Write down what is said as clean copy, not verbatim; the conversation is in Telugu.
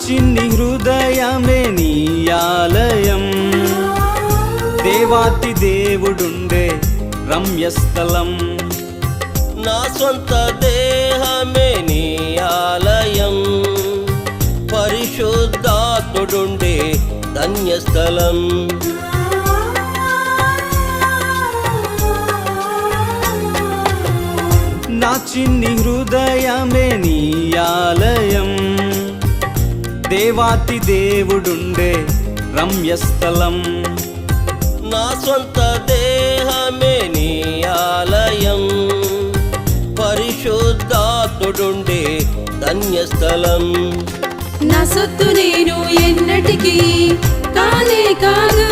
చిన్ని హృదయమే నీ ఆలయం, దేవాతి దేవుడుండే రమ్యస్థలం. నా సొంత దేహమే నీ ఆలయం, పరిశుద్ధాత్ముడుండే ధన్యస్థలం. నా చిన్ని హృదయమే నీ ఆలయం, దేవాతి దేవుడుండే రమ్యస్థలం. నా సొంత దేహమే నీ ఆలయం, పరిశుద్ధాత్ముడుండే ధన్యస్థలం. నా సొత్తు నేను ఎన్నటికీ కానే కాదు,